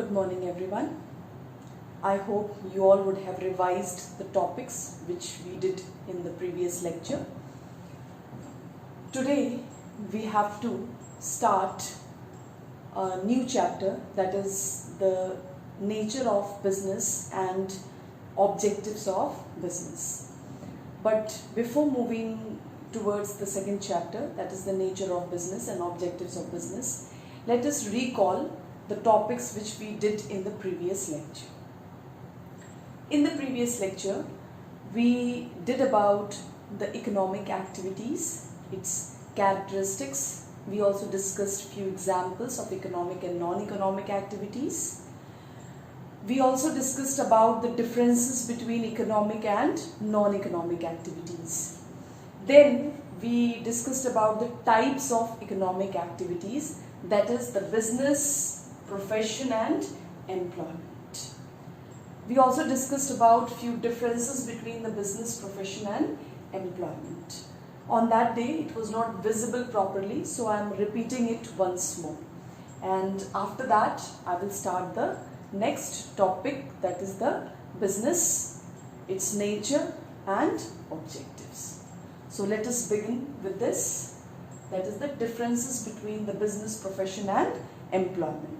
Good morning everyone. I hope you all would have revised the topics which we did in the previous lecture. Today we have to start a new chapter, that is the nature of business and objectives of business. But before moving towards the second chapter, that is the nature of business and objectives of business, let us recall the topics which we did in the previous lecture. In the previous lecture, we did about the economic activities, its characteristics. We also discussed few examples of economic and non-economic activities. We also discussed about the differences between economic and non-economic activities. Then we discussed about the types of economic activities, that is the business, profession and employment. We also discussed about few differences between the business, profession and employment. On that day it was not visible properly, so I am repeating it once more. And after that I will start the next topic, that is the business, its nature and objectives. So let us begin with this, that is the differences between the business, profession and employment.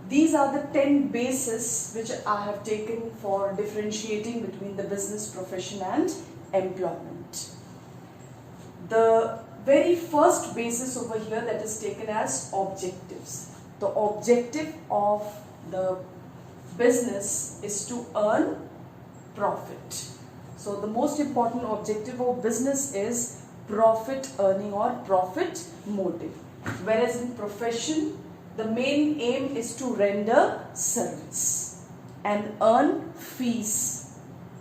These are the 10 bases which I have taken for differentiating between the business, profession and employment. The very first basis over here that is taken as objectives. The objective of the business is to earn profit. So the most important objective of business is profit earning or profit motive. Whereas in profession, the main aim is to render service and earn fees.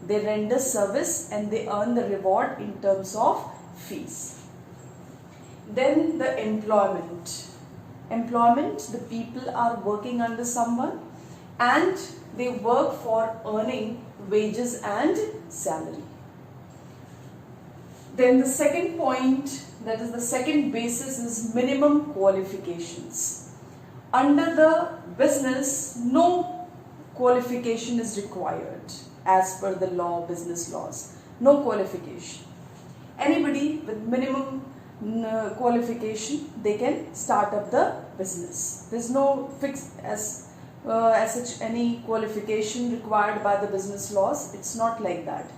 They render service and they earn the reward in terms of fees. Then the employment. Employment, the people are working under someone and they work for earning wages and salary. Then the second point, that is the second basis, is minimum qualifications. Under the business, no qualification is required as per the law, business laws. No qualification. Anybody with minimum qualification, they can start up the business. There is no fixed as such any qualification required by the business laws. It's not like that.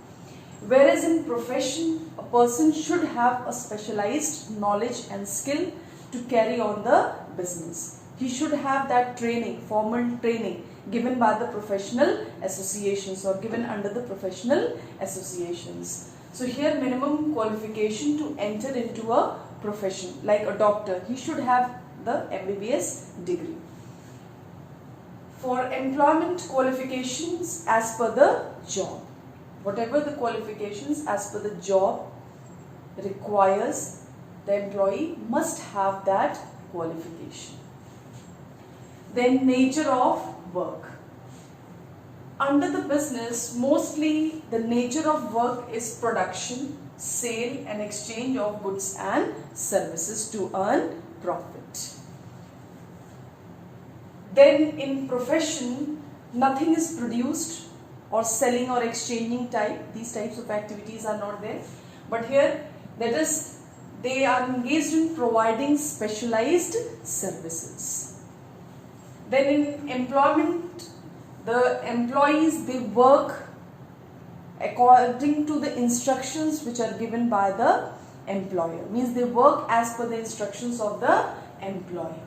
Whereas in profession, a person should have a specialized knowledge and skill to carry on the business. He should have that training, formal training given by the professional associations or given under the professional associations. So here minimum qualification to enter into a profession, like a doctor, he should have the MBBS degree. For employment qualifications as per the job, whatever the qualifications as per the job requires, the employee must have that qualification. Then nature of work. Under the business, mostly the nature of work is production, sale and exchange of goods and services to earn profit. Then in profession, nothing is produced or selling or exchanging type. These types of activities are not there. But here, that is, they are engaged in providing specialized services. Then in employment, the employees, they work according to the instructions which are given by the employer. Means they work as per the instructions of the employer.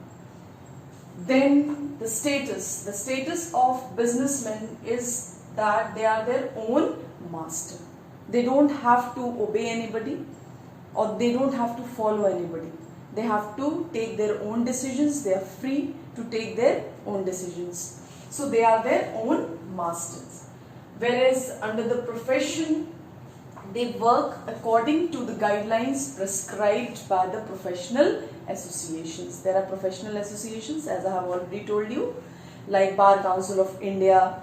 Then the status of businessmen is that they are their own master. They don't have to obey anybody or they don't have to follow anybody. They have to take their own decisions. They are free to take their own decisions. So they are their own masters. Whereas under the profession, they work according to the guidelines prescribed by the professional associations. There are professional associations, as I have already told you, like Bar Council of India,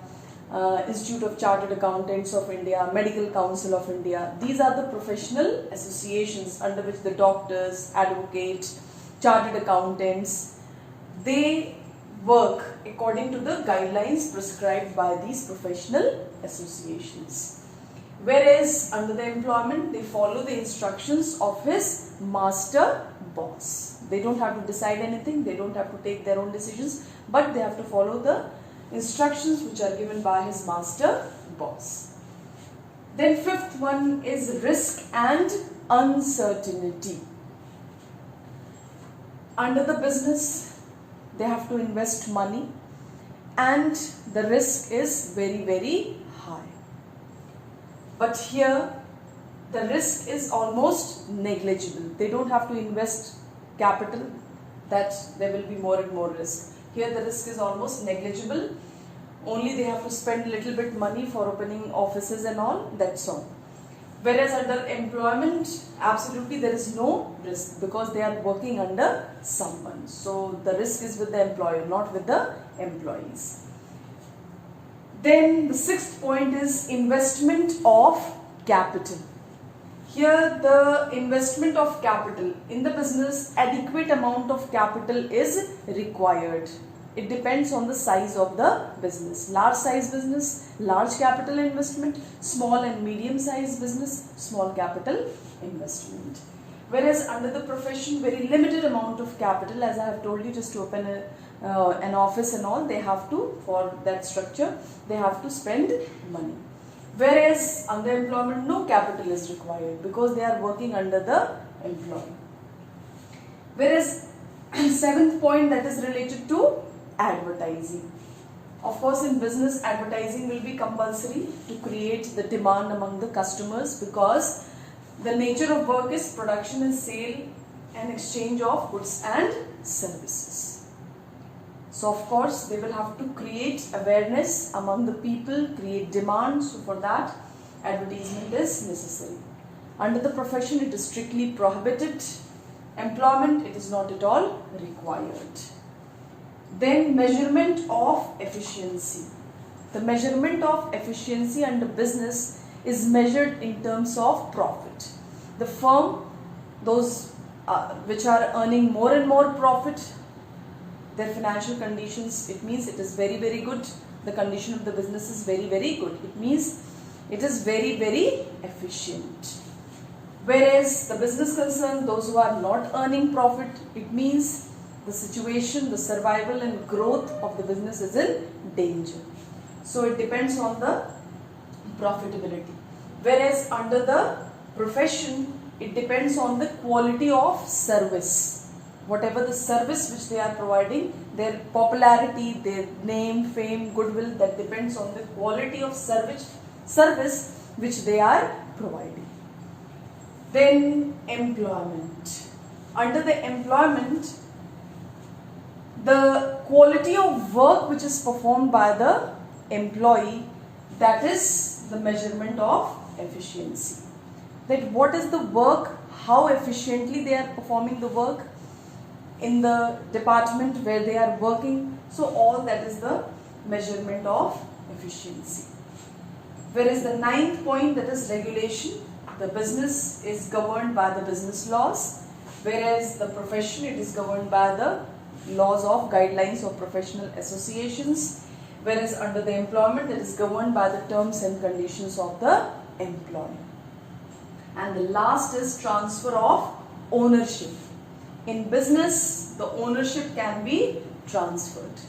Institute of Chartered Accountants of India, Medical Council of India. These are the professional associations under which the doctors, advocates, chartered accountants, they work according to the guidelines prescribed by these professional associations. Whereas under the employment, they follow the instructions of his master boss. They don't have to decide anything, they don't have to take their own decisions, but they have to follow the instructions which are given by his master boss. Then fifth one is risk and uncertainty. Under the business, they have to invest money and the risk is very, very high. But here the risk is almost negligible. They don't have to invest capital, that there will be more and more risk. Here the risk is almost negligible. Only they have to spend little bit money for opening offices and all, that's all. Whereas under employment, absolutely there is no risk because they are working under someone. So the risk is with the employer, not with the employees. Then the sixth point is investment of capital. Here the investment of capital in the business, adequate amount of capital is required. It depends on the size of the business. Large size business, large capital investment. Small and medium size business, small capital investment. Whereas under the profession, very limited amount of capital, as I have told you, just to open an office and all, they have to, for that structure, they have to spend money. Whereas under employment, no capital is required because they are working under the employee. Whereas seventh point, that is related to advertising. Of course, in business, advertising will be compulsory to create the demand among the customers because the nature of work is production and sale and exchange of goods and services. So, of course, they will have to create awareness among the people, create demand. So, for that, advertisement is necessary. Under the profession, it is strictly prohibited. Employment, it is not at all required. Then measurement of efficiency. The measurement of efficiency under business is measured in terms of profit. The firm, those which are earning more and more profit, their financial conditions, it means it is very, very good. The condition of the business is very, very good. It means it is very, very efficient. Whereas the business concerned, those who are not earning profit, it means the situation, the survival and growth of the business is in danger. So it depends on the profitability. Whereas under the profession, it depends on the quality of service. Whatever the service which they are providing, their popularity, their name, fame, goodwill, that depends on the quality of service which they are providing. Then employment. Under the employment, the quality of work which is performed by the employee, that is the measurement of efficiency. That what is the work, how efficiently they are performing the work in the department where they are working. So all that is the measurement of efficiency. Whereas the ninth point, that is regulation. The business is governed by the business laws, whereas the profession, it is governed by the laws of guidelines of professional associations, whereas under the employment, it is governed by the terms and conditions of the employee. And the last is transfer of ownership. In business, the ownership can be transferred.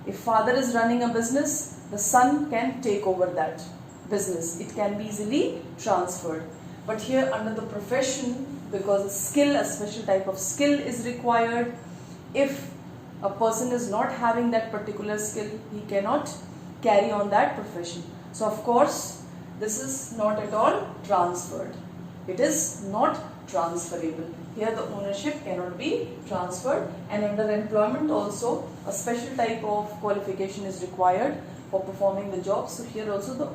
If father is running a business, the son can take over that business. It can be easily transferred. But here under the profession, because a skill, a special type of skill is required, if a person is not having that particular skill, he cannot carry on that profession. So of course, this is not at all transferred. It is not transferable. Here the ownership cannot be transferred, and under employment also a special type of qualification is required for performing the job. So here also the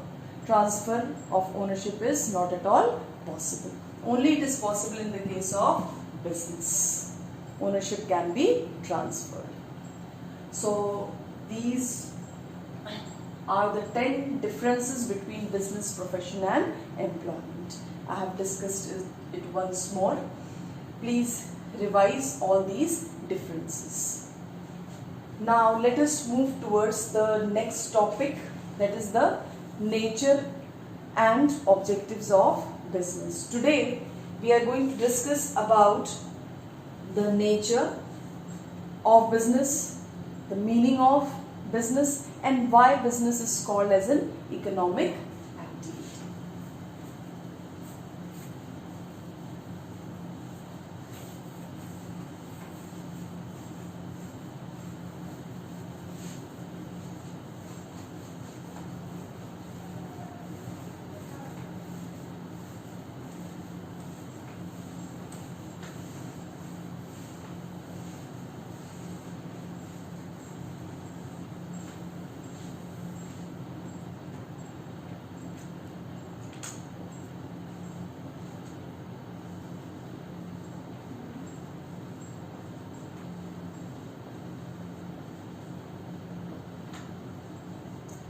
transfer of ownership is not at all possible. Only it is possible in the case of business. Ownership can be transferred. So these are the 10 differences between business, profession and employment. I have discussed it once more. Please revise all these differences. Now let us move towards the next topic, that is the nature and objectives of business. Today we are going to discuss about the nature of business, the meaning of business, and why business is called as an economic activity.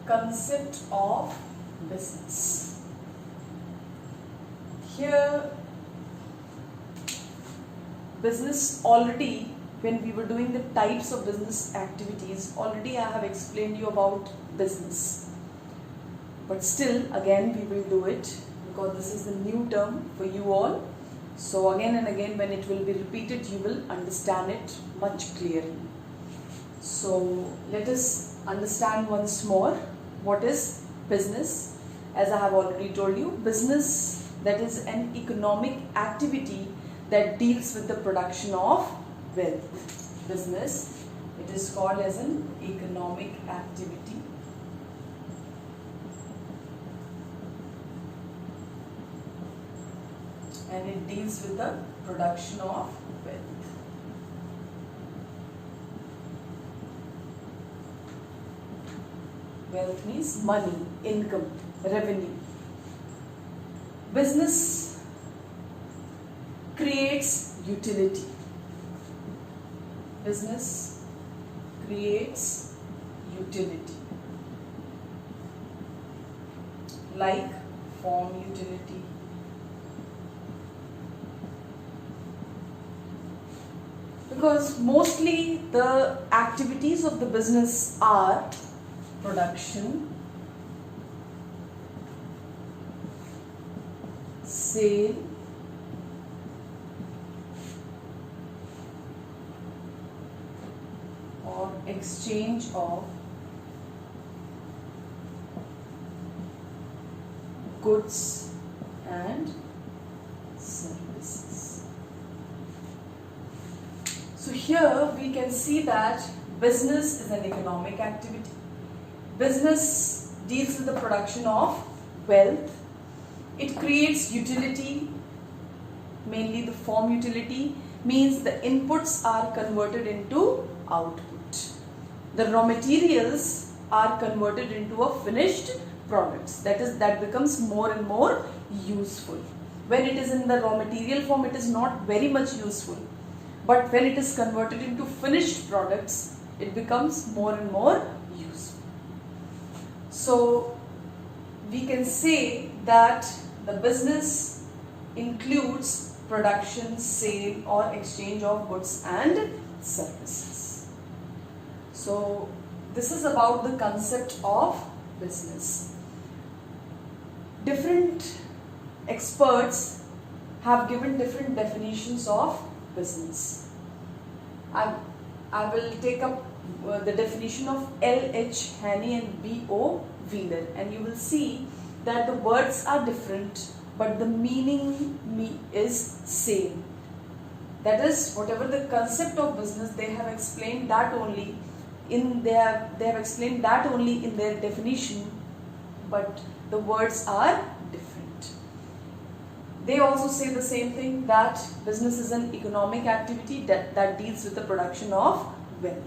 Concept of business. Here, business already, when we were doing the types of business activities, already I have explained you about business. But still, again, we will do it because this is the new term for you all. So again and again, when it will be repeated, you will understand it much clearly. So let us understand once more. What is business? As I have already told you, business, that is an economic activity that deals with the production of wealth. Business, it is called as an economic activity and it deals with the production of wealth. Wealth means money, income, revenue. Business creates utility. Business creates utility. Like form utility, because mostly the activities of the business are production, sale, or exchange of goods and services. So here we can see that business is an economic activity. Business deals with the production of wealth. It creates utility, mainly the form utility, means the inputs are converted into output. The raw materials are converted into a finished products. That becomes more and more useful. When it is in the raw material form, it is not very much useful. But when it is converted into finished products, it becomes more and more useful. So we can say that the business includes production, sale or exchange of goods and services. So this is about the concept of business. Different experts have given different definitions of business. I will take up the definition of L.H. Haney and B.O. Wheeler, and you will see that the words are different but the meaning is same. That is, whatever the concept of business, they have explained that only in their definition, but the words are different. They also say the same thing, that business is an economic activity that deals with the production of wealth.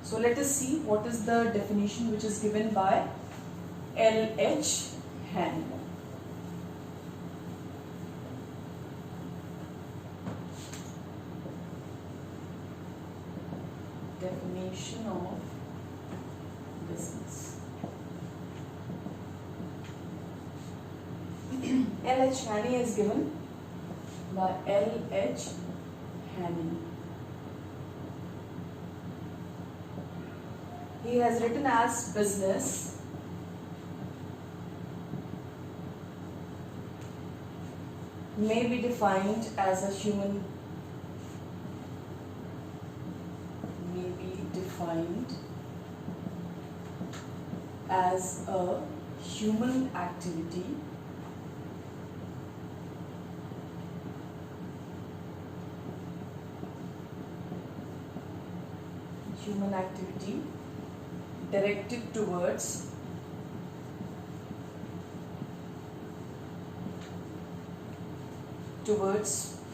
So let us see what is the definition which is given by L.H. Haney. Definition of business. L.H. Haney is given by L.H. Haney. he has written as business may be defined as a human activity directed towards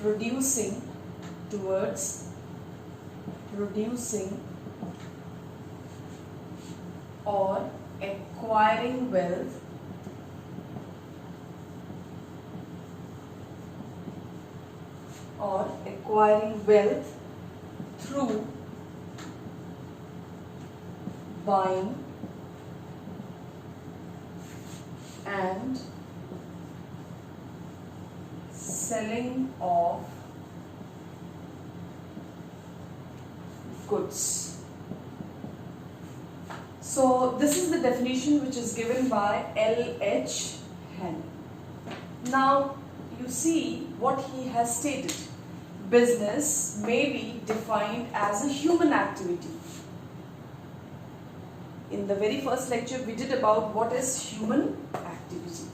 producing or acquiring wealth through buying and selling of goods. So this is the definition which is given by L.H. Henry. Now you see what he has stated. Business may be defined as a human activity. In the very first lecture we did about what is human activity.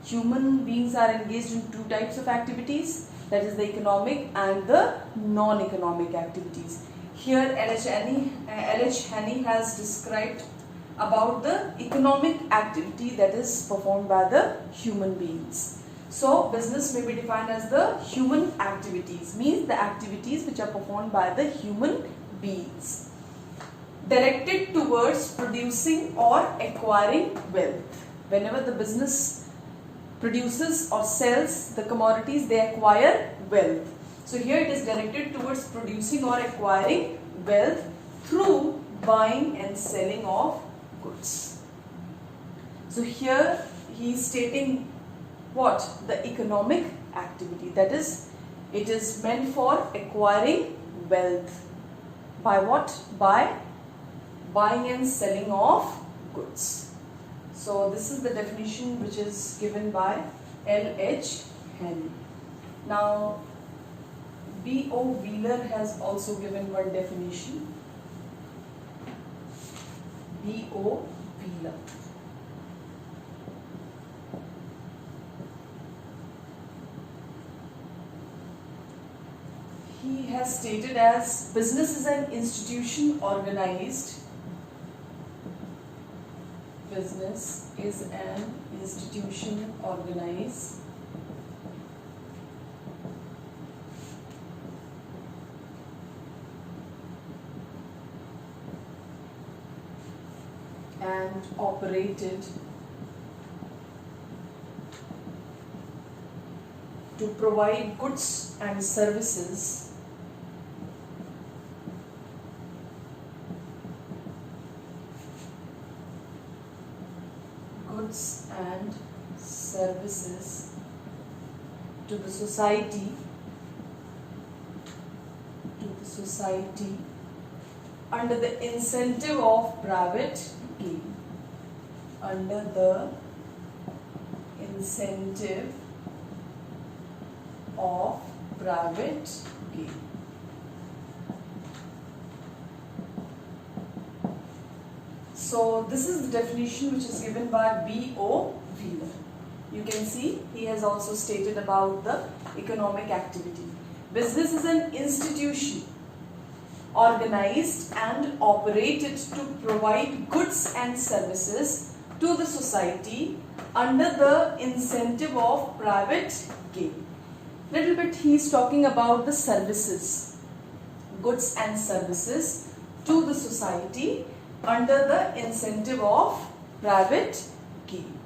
Human beings are engaged in two types of activities, that is the economic and the non-economic activities. Here L.H. Henry has described about the economic activity that is performed by the human beings. So business may be defined as the human activities, means the activities which are performed by the human beings, directed towards producing or acquiring wealth. Whenever the business produces or sells the commodities, they acquire wealth. So here it is directed towards producing or acquiring wealth through buying and selling of goods. So here he is stating what? The economic activity, that is, it is meant for acquiring wealth. By what? By buying and selling of goods. So this is the definition which is given by L.H. Henry. Now B.O. Wheeler has also given one definition. B.O. Wheeler. He has stated as business is an institution organized. Business is an institution organized and operated to provide goods and services to the society under the incentive of private gain. Under the incentive of private gain. So this is the definition which is given by B.O. Wheeler. You can see he has also stated about the economic activity. Business is an institution organized and operated to provide goods and services to the society under the incentive of private gain. Little bit he is talking about the services, goods and services to the society under the incentive of private gain.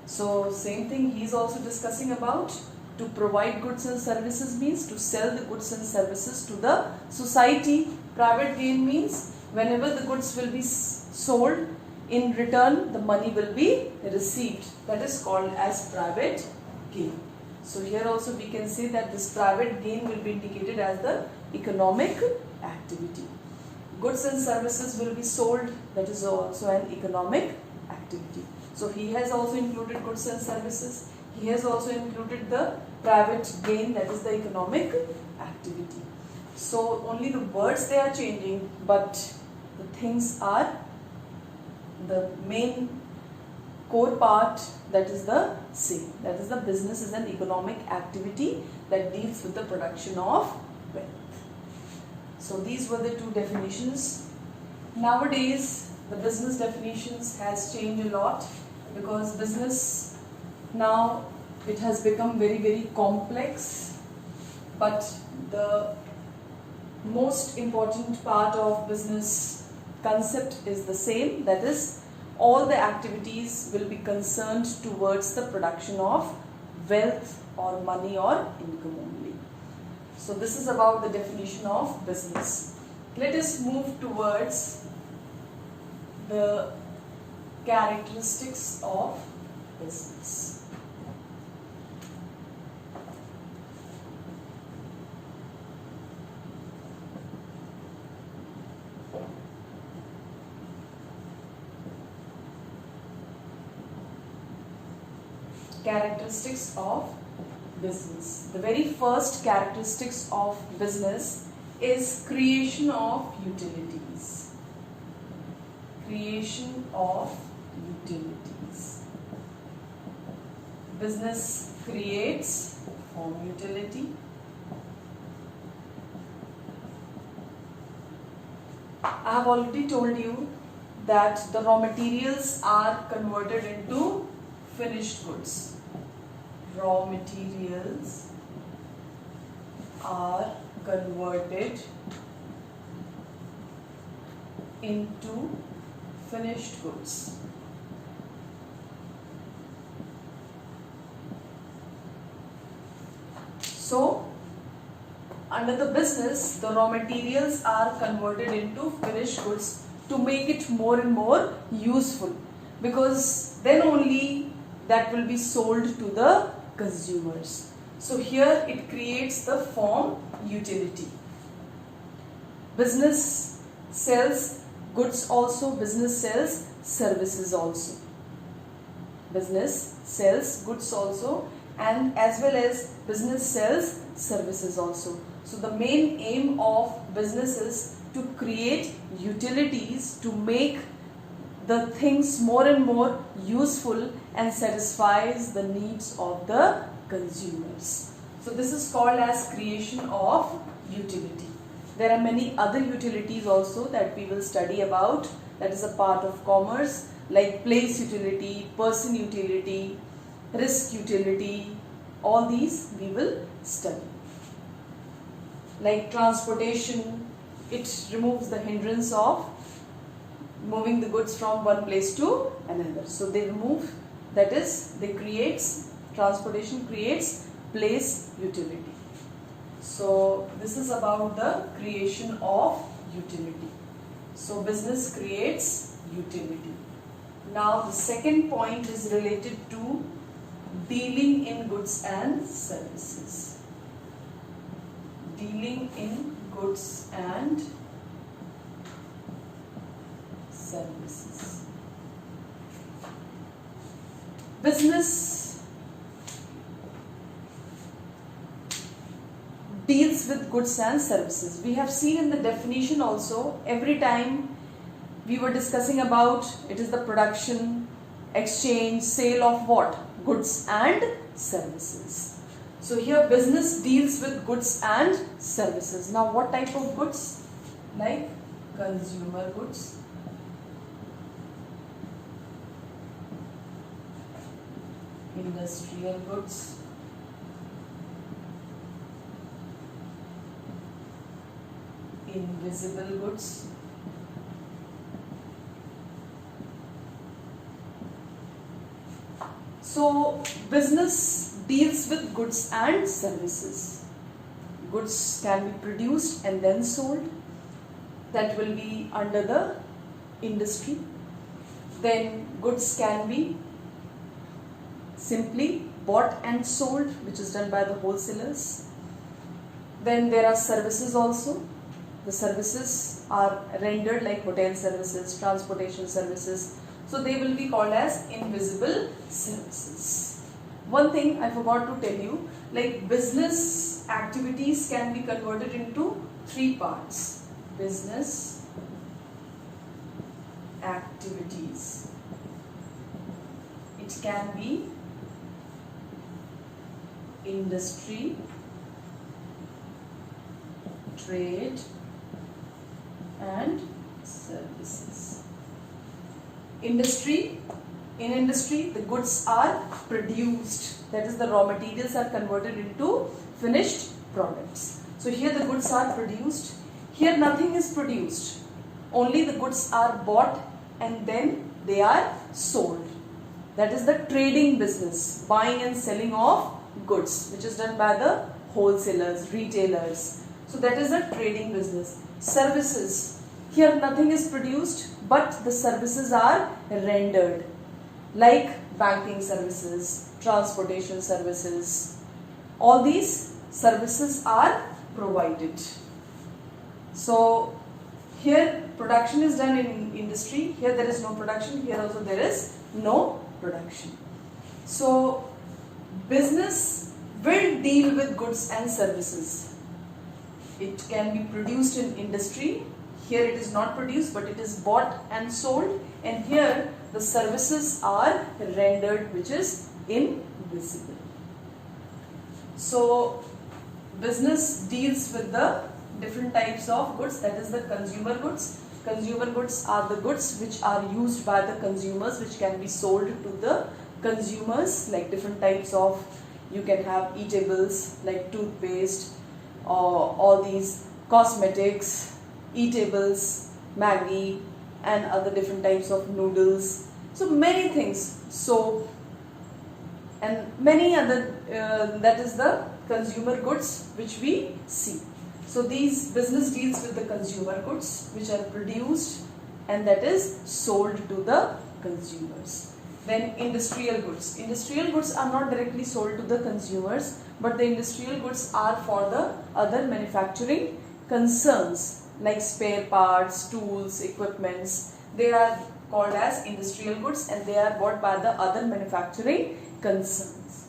So same thing he is also discussing about. To provide goods and services means to sell the goods and services to the society. Private gain means whenever the goods will be sold, in return the money will be received. That is called as private gain. So here also we can say that this private gain will be indicated as the economic activity. goods and services will be sold, that is also an economic activity. So he has also included goods and services. He has also included the private gain, that is the economic activity. So only the words they are changing, but the things are the main core part, that is the same. That is the business is an economic activity that deals with the production of wealth. So these were the two definitions. Nowadays the business definitions has changed a lot, because business now it has become very complex, but the most important part of business concept is the same, that is all the activities will be concerned towards the production of wealth or money or income only. So this is about the definition of business. Let us move towards the characteristics of business. Characteristics of business. The very first characteristics of business is creation of utilities. Creation of utilities. Business creates from utility. I have already told you that the raw materials are converted into finished goods. Raw materials are converted into finished goods. So, under the business, the raw materials are converted into finished goods to make it more and more useful, because then only that will be sold to the consumers. So here it creates the form utility. Business sells goods also, business sells services also. Business sells goods also, and as well as business sells services also. So the main aim of business is to create utilities to make the things more and more useful and satisfies the needs of the consumers. So this is called as creation of utility. There are many other utilities also that we will study about, that is a part of commerce, like place utility, person utility, risk utility, all these we will study. Like transportation, it removes the hindrance of moving the goods from one place to another. So they remove, that is, transportation creates place utility. So this is about the creation of utility. So business creates utility. Now the second point is related to dealing in goods and services. Dealing in goods and services. Business deals with goods and services. We have seen in the definition also, every time we were discussing about it is the production, exchange, sale of what? Goods and services. So here business deals with goods and services. Now what type of goods? Like consumer goods, industrial goods, invisible goods, so business deals with goods and services. Goods can be produced and then sold, that will be under the industry. Then goods can be simply bought and sold, which is done by the wholesalers. Then there are services also. the services are rendered like hotel services, transportation services. So they will be called as invisible services. One thing I forgot to tell you, like business activities can be converted into three parts. Business activities. It can be industry, trade and services. Industry, in industry the goods are produced, that is the raw materials are converted into finished products. So here the goods are produced, here nothing is produced, only the goods are bought and then they are sold. That is the trading business, buying and selling of goods, which is done by the wholesalers, retailers. So that is a trading business. Services, here nothing is produced but the services are rendered, like banking services, transportation services. All these services are provided. So here production is done in industry, here there is no production, here also there is no production. So business will deal with goods and services. It can be produced in industry, here it is not produced but it is bought and sold, and here the services are rendered, which is invisible. So business deals with the different types of goods, that is the consumer goods. Consumer goods are the goods which are used by the consumers, which can be sold to the consumers, like different types of, you can have eatables like toothpaste, or all these cosmetics, eatables, Maggi and other different types of noodles. So many things, soap and many other, that is the consumer goods which we see. So these business deals with the consumer goods which are produced and that is sold to the consumers. Then industrial goods. Industrial goods are not directly sold to the consumers, but the industrial goods are for the other manufacturing concerns like spare parts, tools, equipments. They are called as industrial goods and they are bought by the other manufacturing concerns.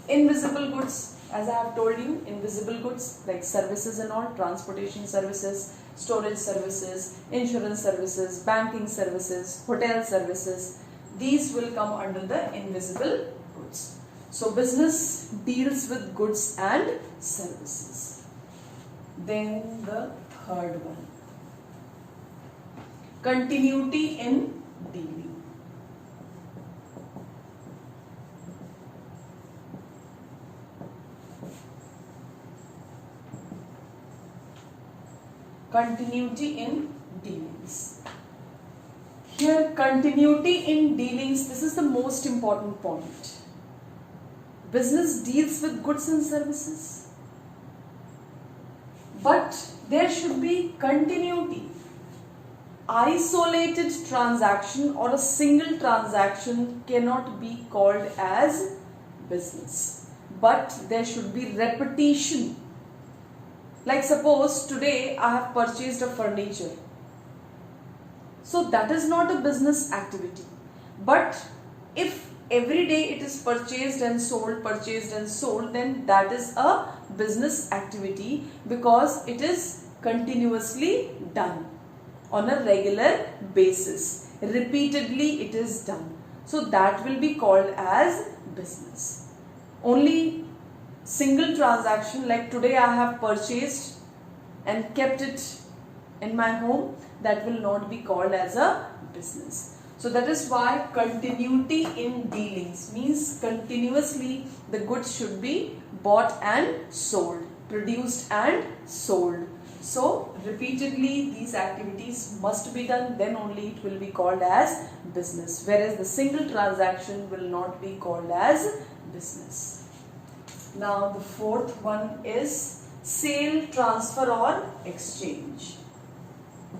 Invisible goods, as I have told you, invisible goods like services and all, transportation services, storage services, insurance services, banking services, hotel services, these will come under the invisible goods. So business deals with goods and services. Then the third one, continuity in dealing. Continuity in dealings. Here, continuity in dealings, this is the most important point. Business deals with goods and services, but there should be continuity. Isolated transaction or a single transaction cannot be called as business, but there should be repetition. Like suppose today I have purchased a furniture. So that is not a business activity. But if every day it is purchased and sold, then that is a business activity because it is continuously done on a regular basis. Repeatedly it is done. So that will be called as business. Only single transaction like today I have purchased and kept it in my home, that will not be called as a business. So that is why continuity in dealings means continuously the goods should be bought and sold, produced and sold. So repeatedly these activities must be done, then only it will be called as business, whereas the single transaction will not be called as business. Now the fourth one is sale, transfer or exchange.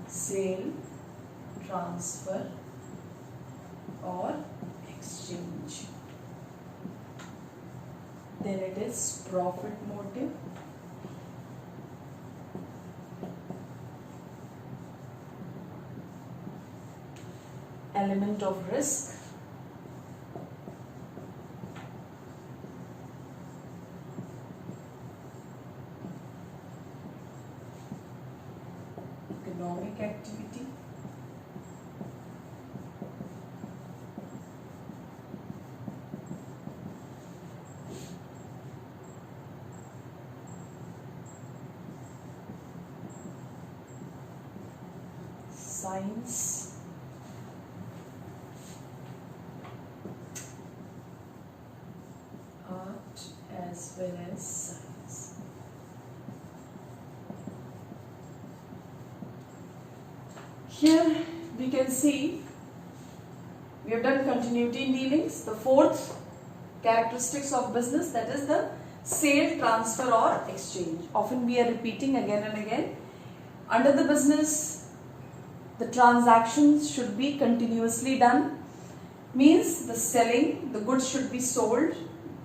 Sale, transfer or exchange. Then it is profit motive, element of risk. Economic activity. Science. Art as well as science. Here we can see we have done continuity in dealings. The fourth characteristics of business, that is the sale, transfer or exchange. Often we are repeating again and again. Under the business, the transactions should be continuously done. Means the selling, the goods should be sold,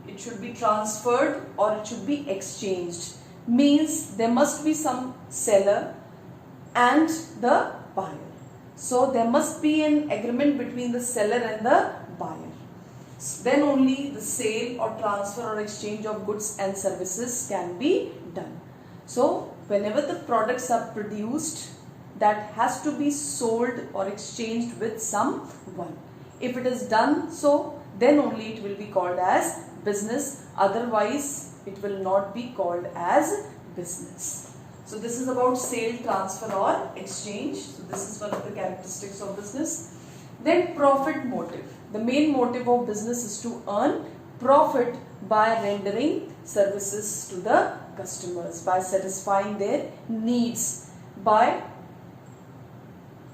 it should be transferred or it should be exchanged. Means there must be some seller and the buyer. So there must be an agreement between the seller and the buyer. Then only the sale or transfer or exchange of goods and services can be done. So whenever the products are produced, that has to be sold or exchanged with someone. If it is done so, then only it will be called as business. Otherwise, it will not be called as business. So this is about sale, transfer or exchange. So this is one of the characteristics of business. Then profit motive. The main motive of business is to earn profit by rendering services to the customers, by satisfying their needs, by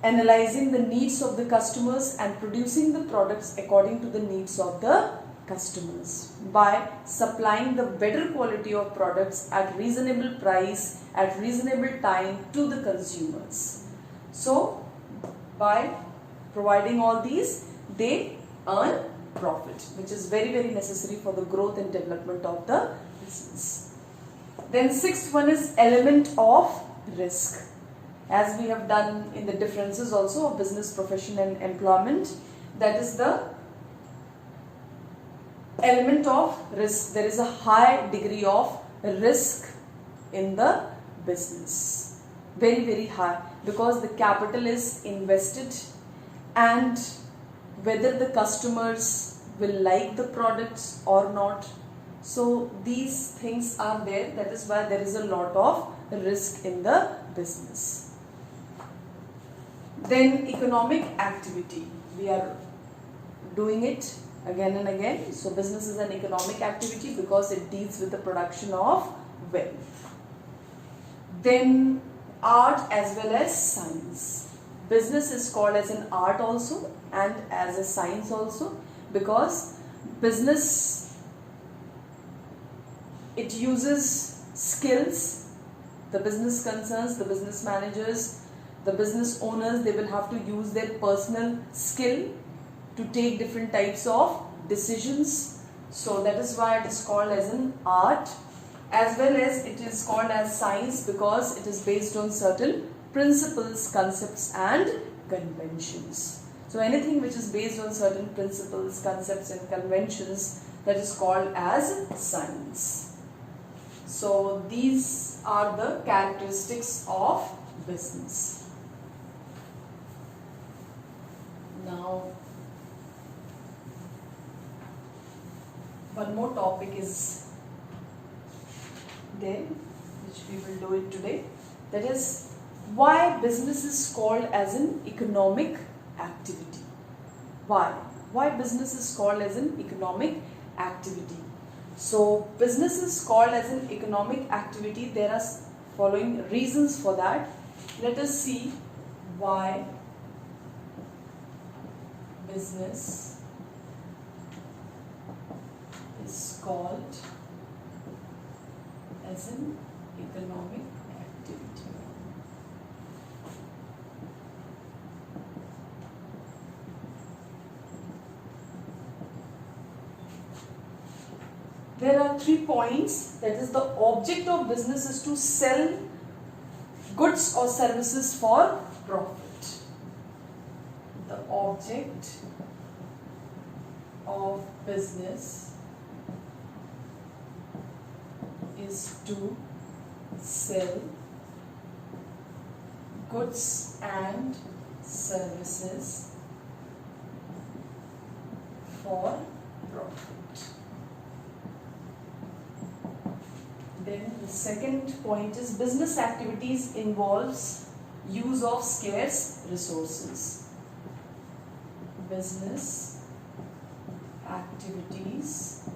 analyzing the needs of the customers and producing the products according to the needs of the customers, by supplying the better quality of products at reasonable price, at reasonable time to the consumers. So by providing all these, they earn profit, which is very, very necessary for the growth and development of the business. Then sixth one is element of risk. As we have done in the differences also of business, profession and employment, that is the element of risk. There is a high degree of risk in the business. Very, very high, because the capital is invested and whether the customers will like the products or not. So these things are there. That is why there is a lot of risk in the business. Then economic activity. We are doing it again and again. So business is an economic activity because it deals with the production of wealth. Then art as well as science. Business is called as an art also and as a science also, because business, it uses skills. The business concerns, the business managers, the business owners, they will have to use their personal skill to take different types of decisions. So that is why it is called as an art, as well as it is called as science because it is based on certain principles, concepts and conventions. So anything which is based on certain principles, concepts and conventions, that is called as science. So these are the characteristics of business. Now, one more topic is there, which we will do it today. That is, why business is called as an economic activity. Why? Why business is called as an economic activity? So, business is called as an economic activity. There are following reasons for that. Let us see why business is called as an economic activity. There are 3 points. That is, the object of business is to sell goods or services for profit. The object of business is to sell goods and services for profit. Then the second point is business activities involves use of scarce resources. Business activities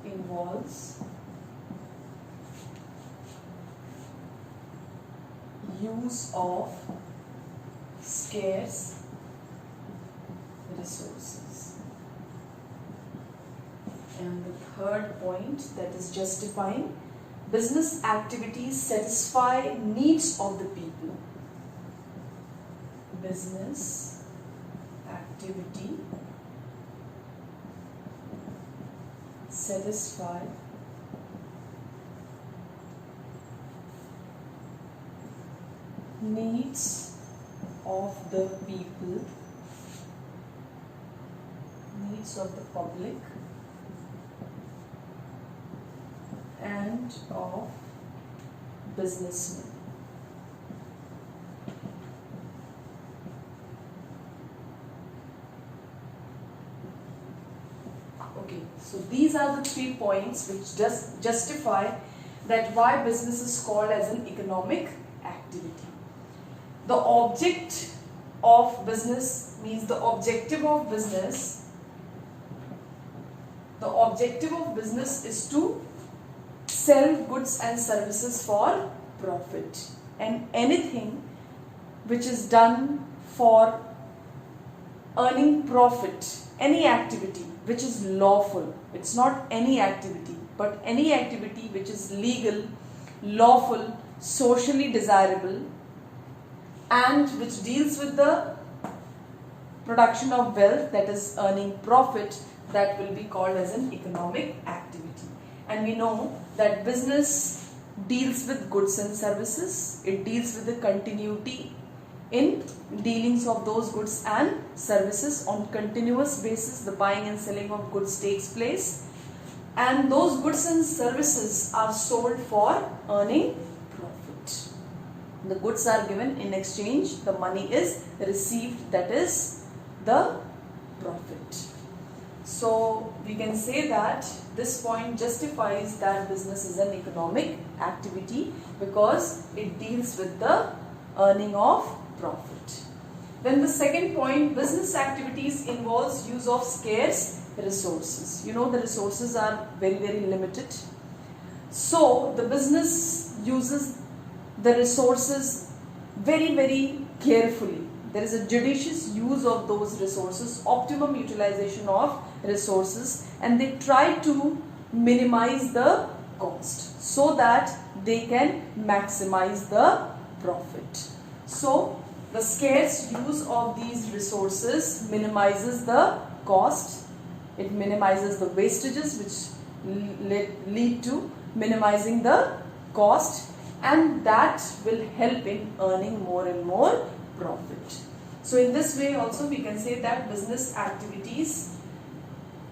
involves use of scarce resources. And the third point, that is justifying, business activities satisfy needs of the people. Business activity satisfy needs of the people, needs of the public, and of businessmen. Okay, so these are the 3 points which just justify that why business is called as an economic activity. The object of business means the objective of business. The objective of business is to sell goods and services for profit, and anything which is done for earning profit, any activity which is lawful, it's not any activity, but any activity which is legal, lawful, socially desirable, and which deals with the production of wealth, that is earning profit, that will be called as an economic activity. And we know that business deals with goods and services. It deals with the continuity in dealings of those goods and services. On continuous basis, the buying and selling of goods takes place, and those goods and services are sold for earning profit. The goods are given in exchange, the money is received, that is the profit. So we can say that this point justifies that business is an economic activity because it deals with the earning of profit. Then the second point, business activities involves use of scarce resources. You know, the resources are very limited. So the business uses the resources very carefully. There is a judicious use of those resources, optimum utilization of resources, and they try to minimize the cost so that they can maximize the profit. So the scarce use of these resources minimizes the cost, it minimizes the wastages which lead to minimizing the cost, and that will help in earning more and more profit. So in this way also we can say that business activities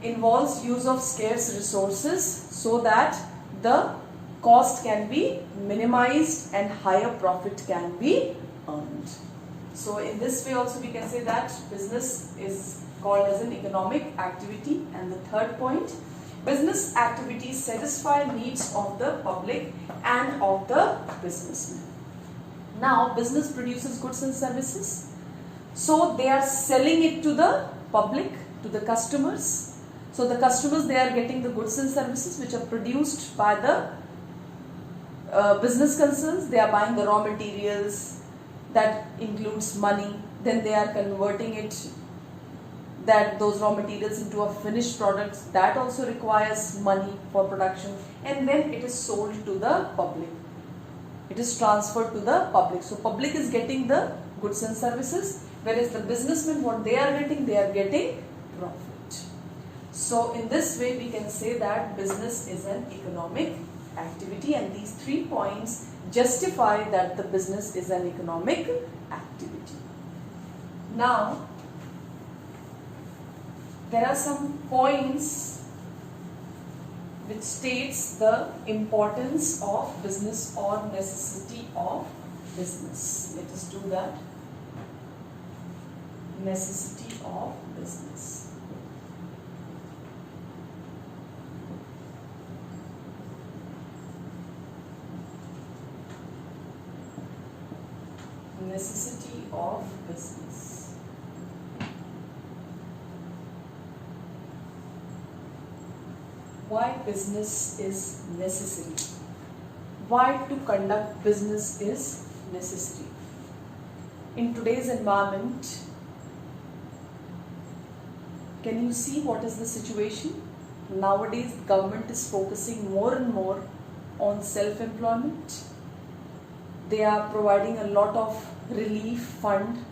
involves use of scarce resources so that the cost can be minimized and higher profit can be earned. So in this way also we can say that business is called as an economic activity. And the third point, business activities satisfy needs of the public and of the businessman. Now business produces goods and services, so they are selling it to the public, to the customers. So the customers, they are getting the goods and services which are produced by the business concerns. They are buying the raw materials, that includes money, then they are converting it, those raw materials into a finished product, that also requires money for production, and then it is sold to the public. It is transferred to the public. So public is getting the goods and services, whereas the businessmen, what they are getting profit. So in this way we can say that business is an economic activity, and these 3 points justify that the business is an economic activity. Now, there are some points which states the importance of business or necessity of business. Let us do that. Necessity of business. Necessity of business. Why business is necessary? Why to conduct business is necessary? In today's environment, can you see what is the situation? Nowadays, government is focusing more and more on self-employment. They are providing a lot of relief fund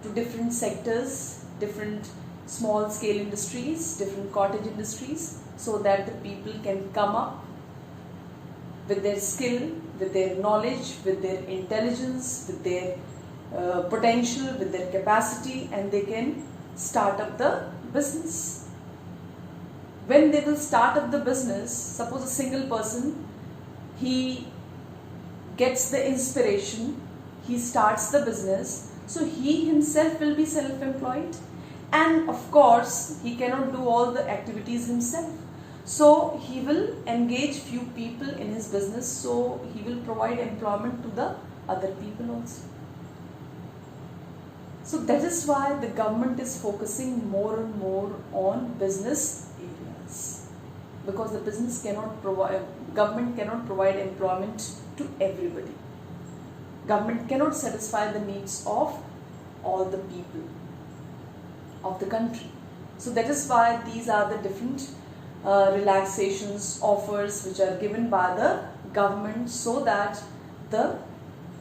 to different sectors, different small scale industries, different cottage industries, so that the people can come up with their skill, with their knowledge, with their intelligence, with their potential, with their capacity, and they can start up the business. When they will start up the business, suppose a single person, he gets the inspiration, he starts the business, so he himself will be self-employed, and of course he cannot do all the activities himself, so he will engage few people in his business, so he will provide employment to the other people also. So that is why the government is focusing more and more on business areas, because the business cannot provide, government cannot provide employment to everybody. Government cannot satisfy the needs of all the people of the country. So that is why these are the different relaxations, offers which are given by the government, so that the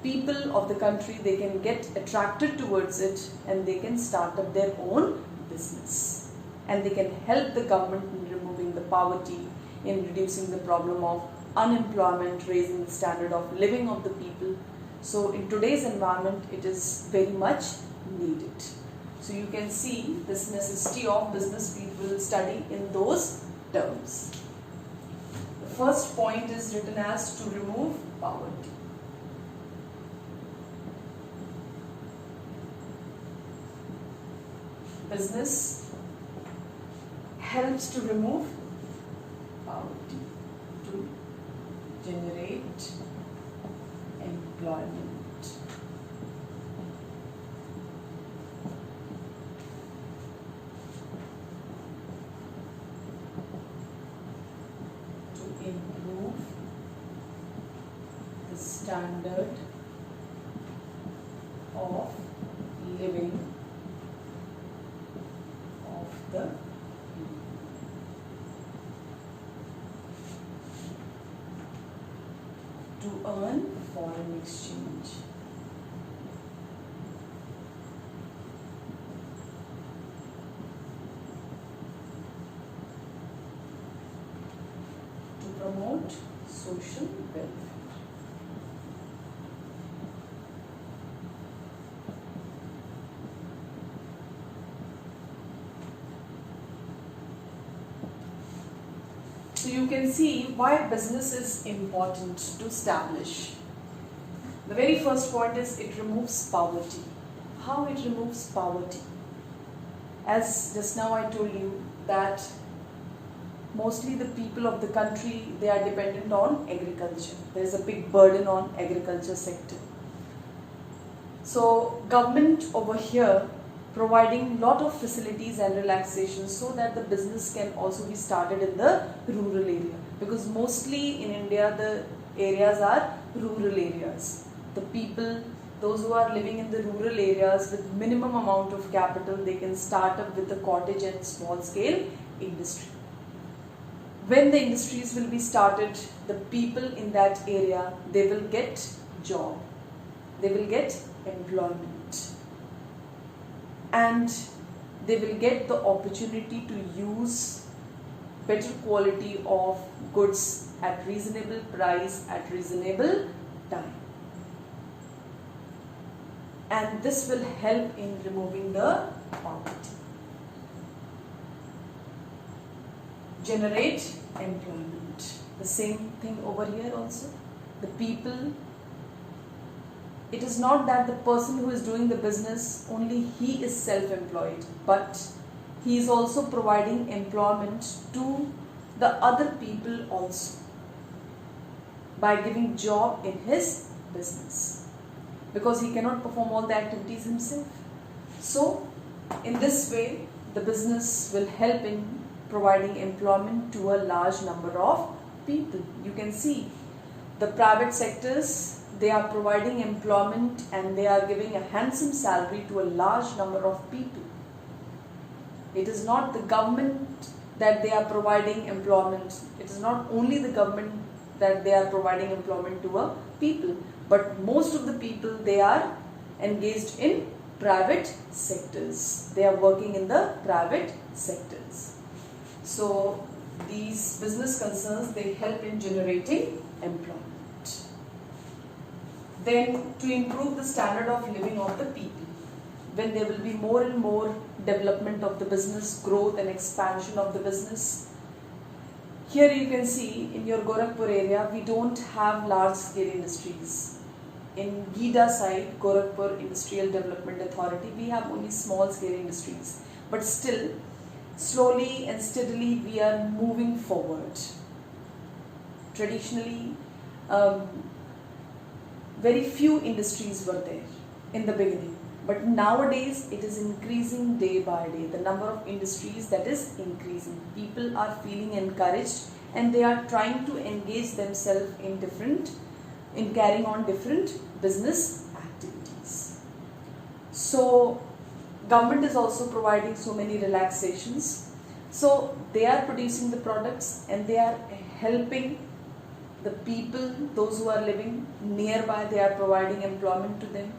people of the country, they can get attracted towards it and they can start up their own business, and they can help the government in removing the poverty, in reducing the problem of unemployment, raising the standard of living of the people. So in today's environment, it is very much needed. So you can see this necessity of business, we will study in those terms. The first point is written as to remove poverty. Business helps to remove poverty, to generate employment. To improve the standard of living of the people. To earn foreign exchange. To promote social welfare. So you can see why business is important to establish. The very first point is it removes poverty. How it removes poverty? As just now I told you that mostly the people of the country, they are dependent on agriculture. There is a big burden on agriculture sector. So government over here providing lot of facilities and relaxations so that the business can also be started in the rural area, because mostly in India the areas are rural areas. The people, those who are living in the rural areas with minimum amount of capital, they can start up with the cottage and small scale industry. When the industries will be started, the people in that area, they will get job, they will get employment, and they will get the opportunity to use better quality of goods at reasonable price, at reasonable time. and this will help in removing the poverty. Generate employment. The same thing over here also. The people, it is not that the person who is doing the business, only he is self-employed, but he is also providing employment to the other people also by giving job in his business, because he cannot perform all the activities himself. So in this way, the business will help in providing employment to a large number of people. You can see the private sectors, they are providing employment and they are giving a handsome salary to a large number of people. It is not the government that they are providing employment. It is not only the government that they are providing employment to a people, but most of the people, they are engaged in private sectors. They are working in the private sectors. So these business concerns, they help in generating employment. Then to improve the standard of living of the people, when there will be more and more development of the business, growth and expansion of the business. Here you can see in your Gorakhpur area, we don't have large scale industries. In Gida side, Gorakhpur Industrial Development Authority, we have only small scale industries. But still, slowly and steadily we are moving forward. Traditionally, very few industries were there in the beginning, but nowadays it is increasing day by day. The number of industries, that is increasing. People are feeling encouraged and they are trying to engage themselves in carrying on different business activities. So government is also providing so many relaxations. So they are producing the products and they are helping the people, those who are living nearby, they are providing employment to them.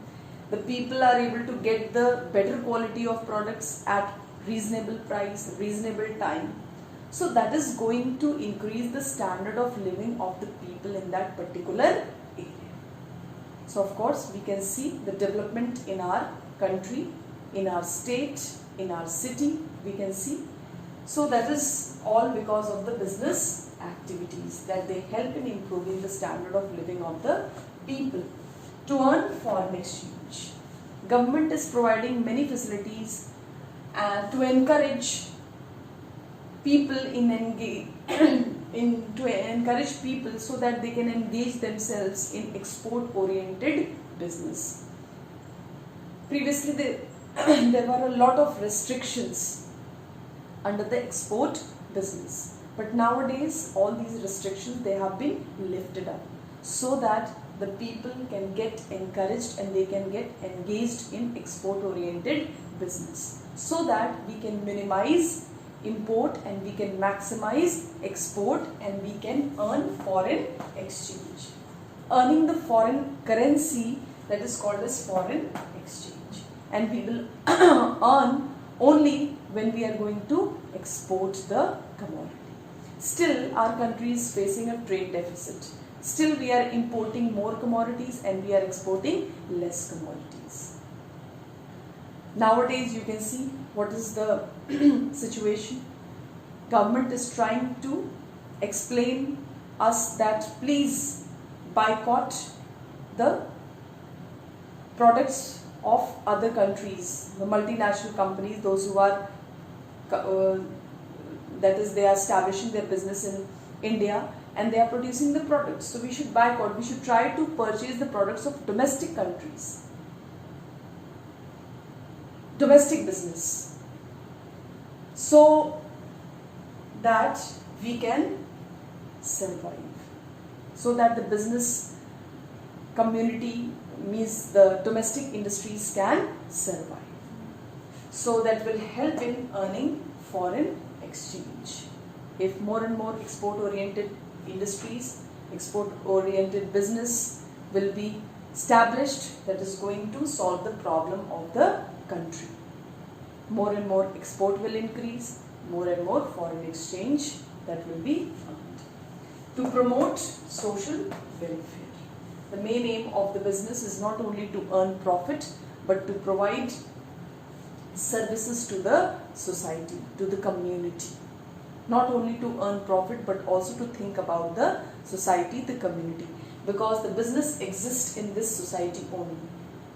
The people are able to get the better quality of products at reasonable price, reasonable time. So that is going to increase the standard of living of the people in that particular area. So of course we can see the development in our country, in our state, in our city, we can see. So that is all because of the business activities, that they help in improving the standard of living of the people. To earn foreign exchange, government is providing many facilities to encourage people to encourage people so that they can engage themselves in export oriented business. Previously there were a lot of restrictions under the export business, but nowadays all these restrictions, they have been lifted up so that the people can get encouraged and they can get engaged in export oriented business, so that we can minimize import and we can maximize export and we can earn foreign exchange. Earning the foreign currency, that is called as foreign exchange, and we will earn only when we are going to export the commodity. Still our country is facing a trade deficit. Still we are importing more commodities and we are exporting less commodities. Nowadays you can see what is the situation. Government is trying to explain us that please boycott the products of other countries, the multinational companies, those who are that is, they are establishing their business in India and they are producing the products. So we should boycott, we should try to purchase the products of domestic countries, domestic business, so that we can survive, so that the business community, means the domestic industries, can survive. So that will help in earning foreign exchange. If more and more export oriented industries, export oriented business will be established, that is going to solve the problem of the country. More and more export will increase, more and more foreign exchange that will be earned. To promote social welfare. The main aim of the business is not only to earn profit, but to provide services to the society, to the community. Not only to earn profit, but also to think about the society, the community. Because the business exists in this society only.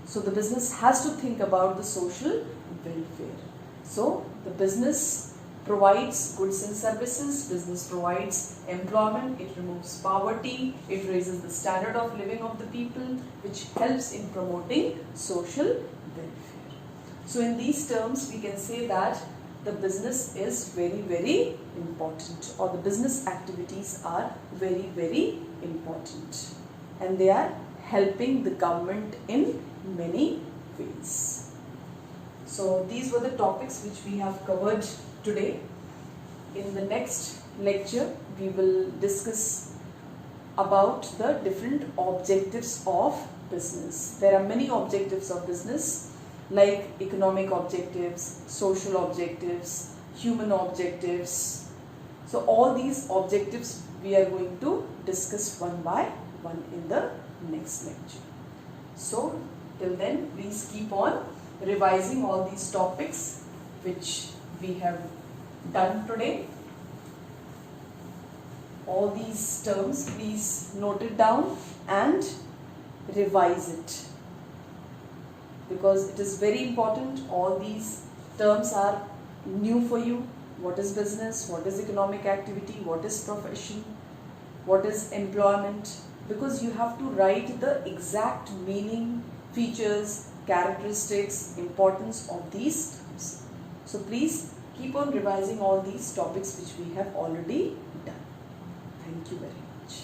So the business has to think about the social welfare. So the business provides goods and services, business provides employment, it removes poverty, it raises the standard of living of the people, which helps in promoting social welfare. So in these terms, we can say that the business is very, very important, or the business activities are very, very important, and they are helping the government in many ways. So these were the topics which we have covered today. In the next lecture, we will discuss about the different objectives of business. There are many objectives of business, like economic objectives, social objectives, human objectives. So all these objectives we are going to discuss one by one in the next lecture. So till then, please keep on revising all these topics which we have done today. All these terms, please note it down and revise it, because it is very important. All these terms are new for you. What is business? What is economic activity? What is profession? What is employment? Because you have to write the exact meaning, features, characteristics, importance of these terms. So please keep on revising all these topics which we have already done. Thank you very much.